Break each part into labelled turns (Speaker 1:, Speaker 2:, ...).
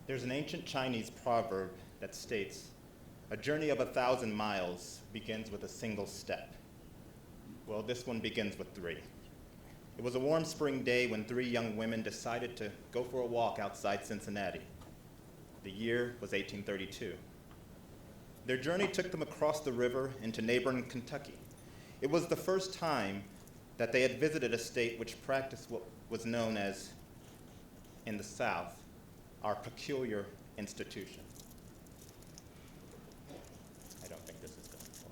Speaker 1: There's an ancient Chinese proverb that states, "A journey of 1,000 miles begins with a single step." Well, this one begins with 3. It was a warm spring day when 3 young women decided to go for a walk outside Cincinnati. The year was 1832. Their journey took them across the river into neighboring Kentucky. It was the first time that they had visited a state which practiced what was known as, in the South, our peculiar institution. I don't think this is going to work.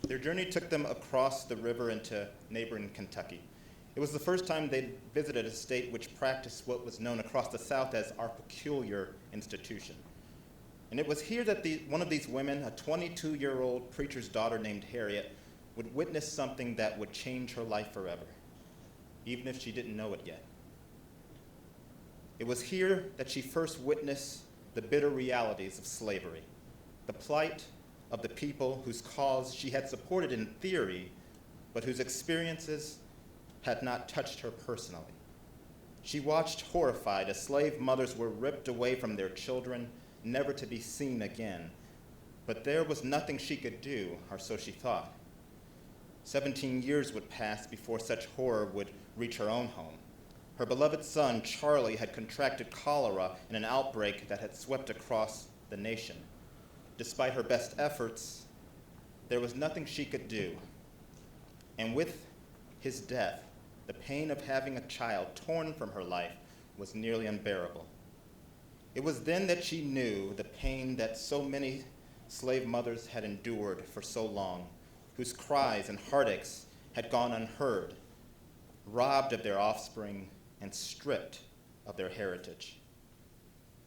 Speaker 1: Their journey took them across the river into neighboring Kentucky. It was the first time they'd visited a state which practiced what was known across the South as our peculiar institution. And it was here that one of these women, a 22-year-old preacher's daughter named Harriet, would witness something that would change her life forever, even if she didn't know it yet. It was here that she first witnessed the bitter realities of slavery, the plight of the people whose cause she had supported in theory, but whose experiences had not touched her personally. She watched horrified as slave mothers were ripped away from their children, never to be seen again. But there was nothing she could do, or so she thought. 17 years would pass before such horror would reach her own home. Her beloved son, Charlie, had contracted cholera in an outbreak that had swept across the nation. Despite her best efforts, there was nothing she could do. And with his death, the pain of having a child torn from her life was nearly unbearable. It was then that she knew the pain that so many slave mothers had endured for so long, whose cries and heartaches had gone unheard, robbed of their offspring and stripped of their heritage.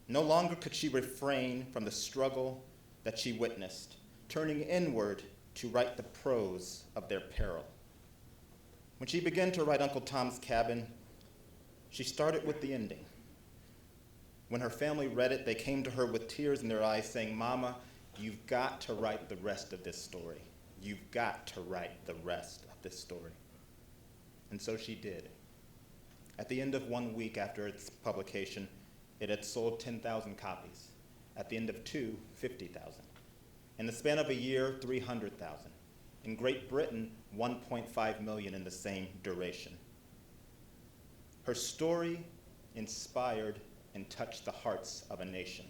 Speaker 1: No longer could she refrain from the struggle that she witnessed, turning inward to write the prose of their peril. When she began to write Uncle Tom's Cabin, she started with the ending. When her family read it, they came to her with tears in their eyes saying, "Mama, you've got to write the rest of this story. You've got to write the rest of this story." And so she did. At the end of 1 week after its publication, it had sold 10,000 copies. At the end of 2, 50,000. In the span of a year, 300,000. In Great Britain, 1.5 million in the same duration. Her story inspired and touched the hearts of a nation.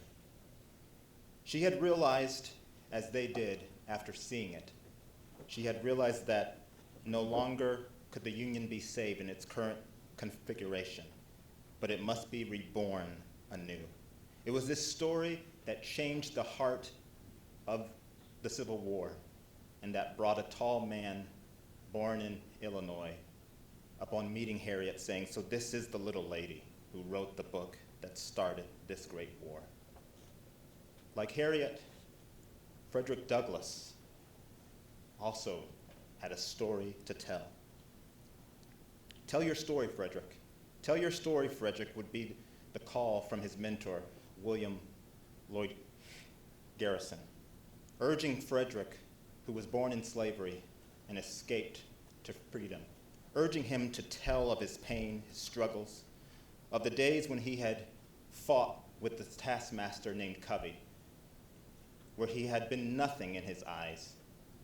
Speaker 1: She had realized, as they did after seeing it, she had realized that no longer could the Union be saved in its current configuration, but it must be reborn anew. It was this story that changed the heart of the Civil War and that brought a tall man born in Illinois upon meeting Harriet saying, "So this is the little lady who wrote the book that started this great war." Like Harriet, Frederick Douglass also had a story to tell. "Tell your story, Frederick. Tell your story, Frederick," would be the call from his mentor, William Lloyd Garrison, urging Frederick, who was born in slavery and escaped to freedom, urging him to tell of his pain, his struggles, of the days when he had fought with the taskmaster named Covey, where he had been nothing in his eyes,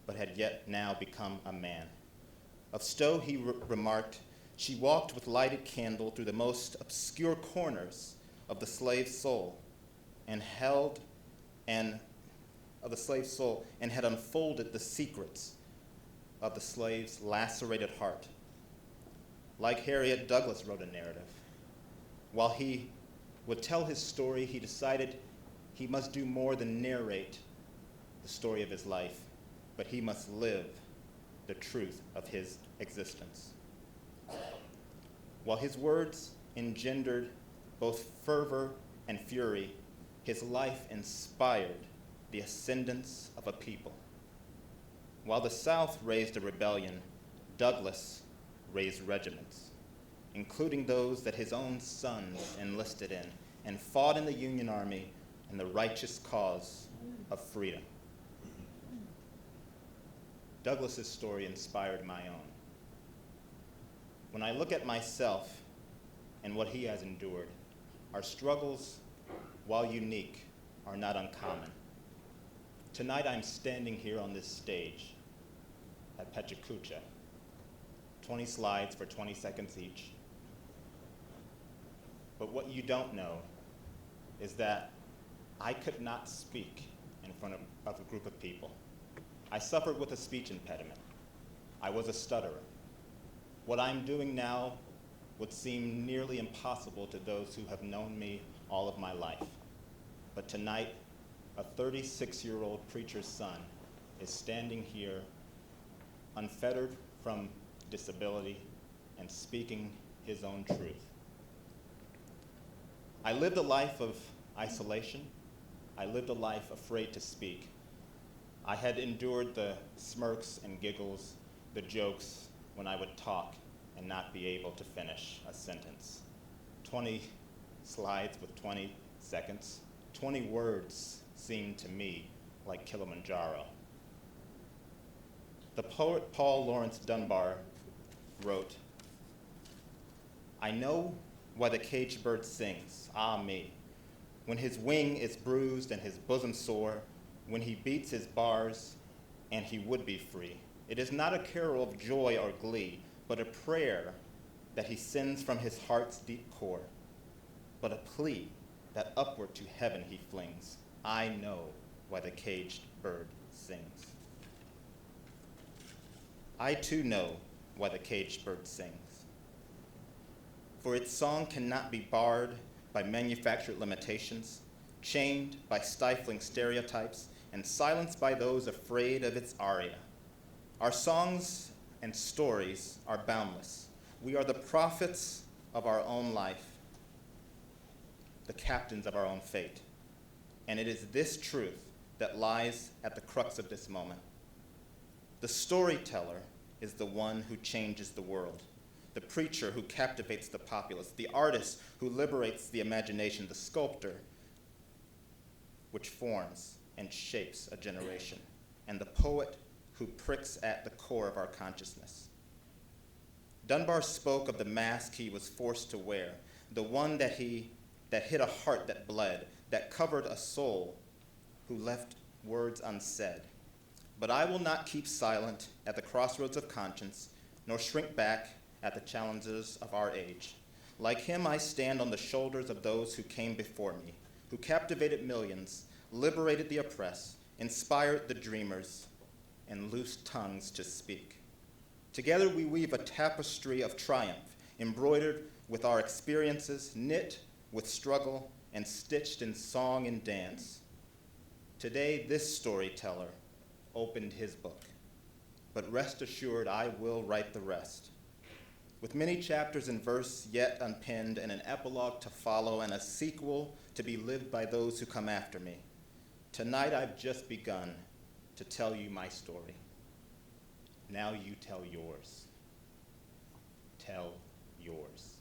Speaker 1: but had yet now become a man. Of Stowe he remarked, "She walked with lighted candle through the most obscure corners of the slave soul and had unfolded the secrets of the slave's lacerated heart." Like Harriet, Douglass wrote a narrative. While he would tell his story, he decided he must do more than narrate the story of his life, but he must live the truth of his existence. While his words engendered both fervor and fury, his life inspired the ascendance of a people. While the South raised a rebellion, Douglass raised regiments, including those that his own sons enlisted in and fought in the Union Army in the righteous cause of freedom. Douglass's story inspired my own. When I look at myself and what he has endured, our struggles, while unique, are not uncommon. Tonight I'm standing here on this stage at PechaKucha, 20 slides for 20 seconds each. But what you don't know is that I could not speak in front of a group of people. I suffered with a speech impediment. I was a stutterer. What I'm doing now would seem nearly impossible to those who have known me all of my life. But tonight, a 36-year-old preacher's son is standing here unfettered from disability and speaking his own truth. I lived a life of isolation. I lived a life afraid to speak. I had endured the smirks and giggles, the jokes when I would talk and not be able to finish a sentence. 20 slides with 20 seconds. 20 words seemed to me like Kilimanjaro. The poet Paul Laurence Dunbar wrote, "I know why the caged bird sings, ah me, when his wing is bruised and his bosom sore, when he beats his bars and he would be free. It is not a carol of joy or glee, but a prayer that he sends from his heart's deep core, but a plea that upward to heaven he flings. I know why the caged bird sings." I too know why the caged bird sings. For its song cannot be barred by manufactured limitations, chained by stifling stereotypes, and silenced by those afraid of its aria. Our songs and stories are boundless. We are the prophets of our own life, the captains of our own fate. And it is this truth that lies at the crux of this moment. The storyteller is the one who changes the world, the preacher who captivates the populace, the artist who liberates the imagination, the sculptor which forms and shapes a generation, and the poet who pricks at the core of our consciousness. Dunbar spoke of the mask he was forced to wear, the one that hid a heart that bled, that covered a soul who left words unsaid. But I will not keep silent at the crossroads of conscience, nor shrink back at the challenges of our age. Like him, I stand on the shoulders of those who came before me, who captivated millions, liberated the oppressed, inspired the dreamers, and loosed tongues to speak. Together we weave a tapestry of triumph, embroidered with our experiences, knit with struggle, and stitched in song and dance. Today, this storyteller opened his book, but rest assured I will write the rest. With many chapters in verse yet unpenned, and an epilogue to follow, and a sequel to be lived by those who come after me. Tonight I've just begun to tell you my story. Now you tell yours. Tell yours.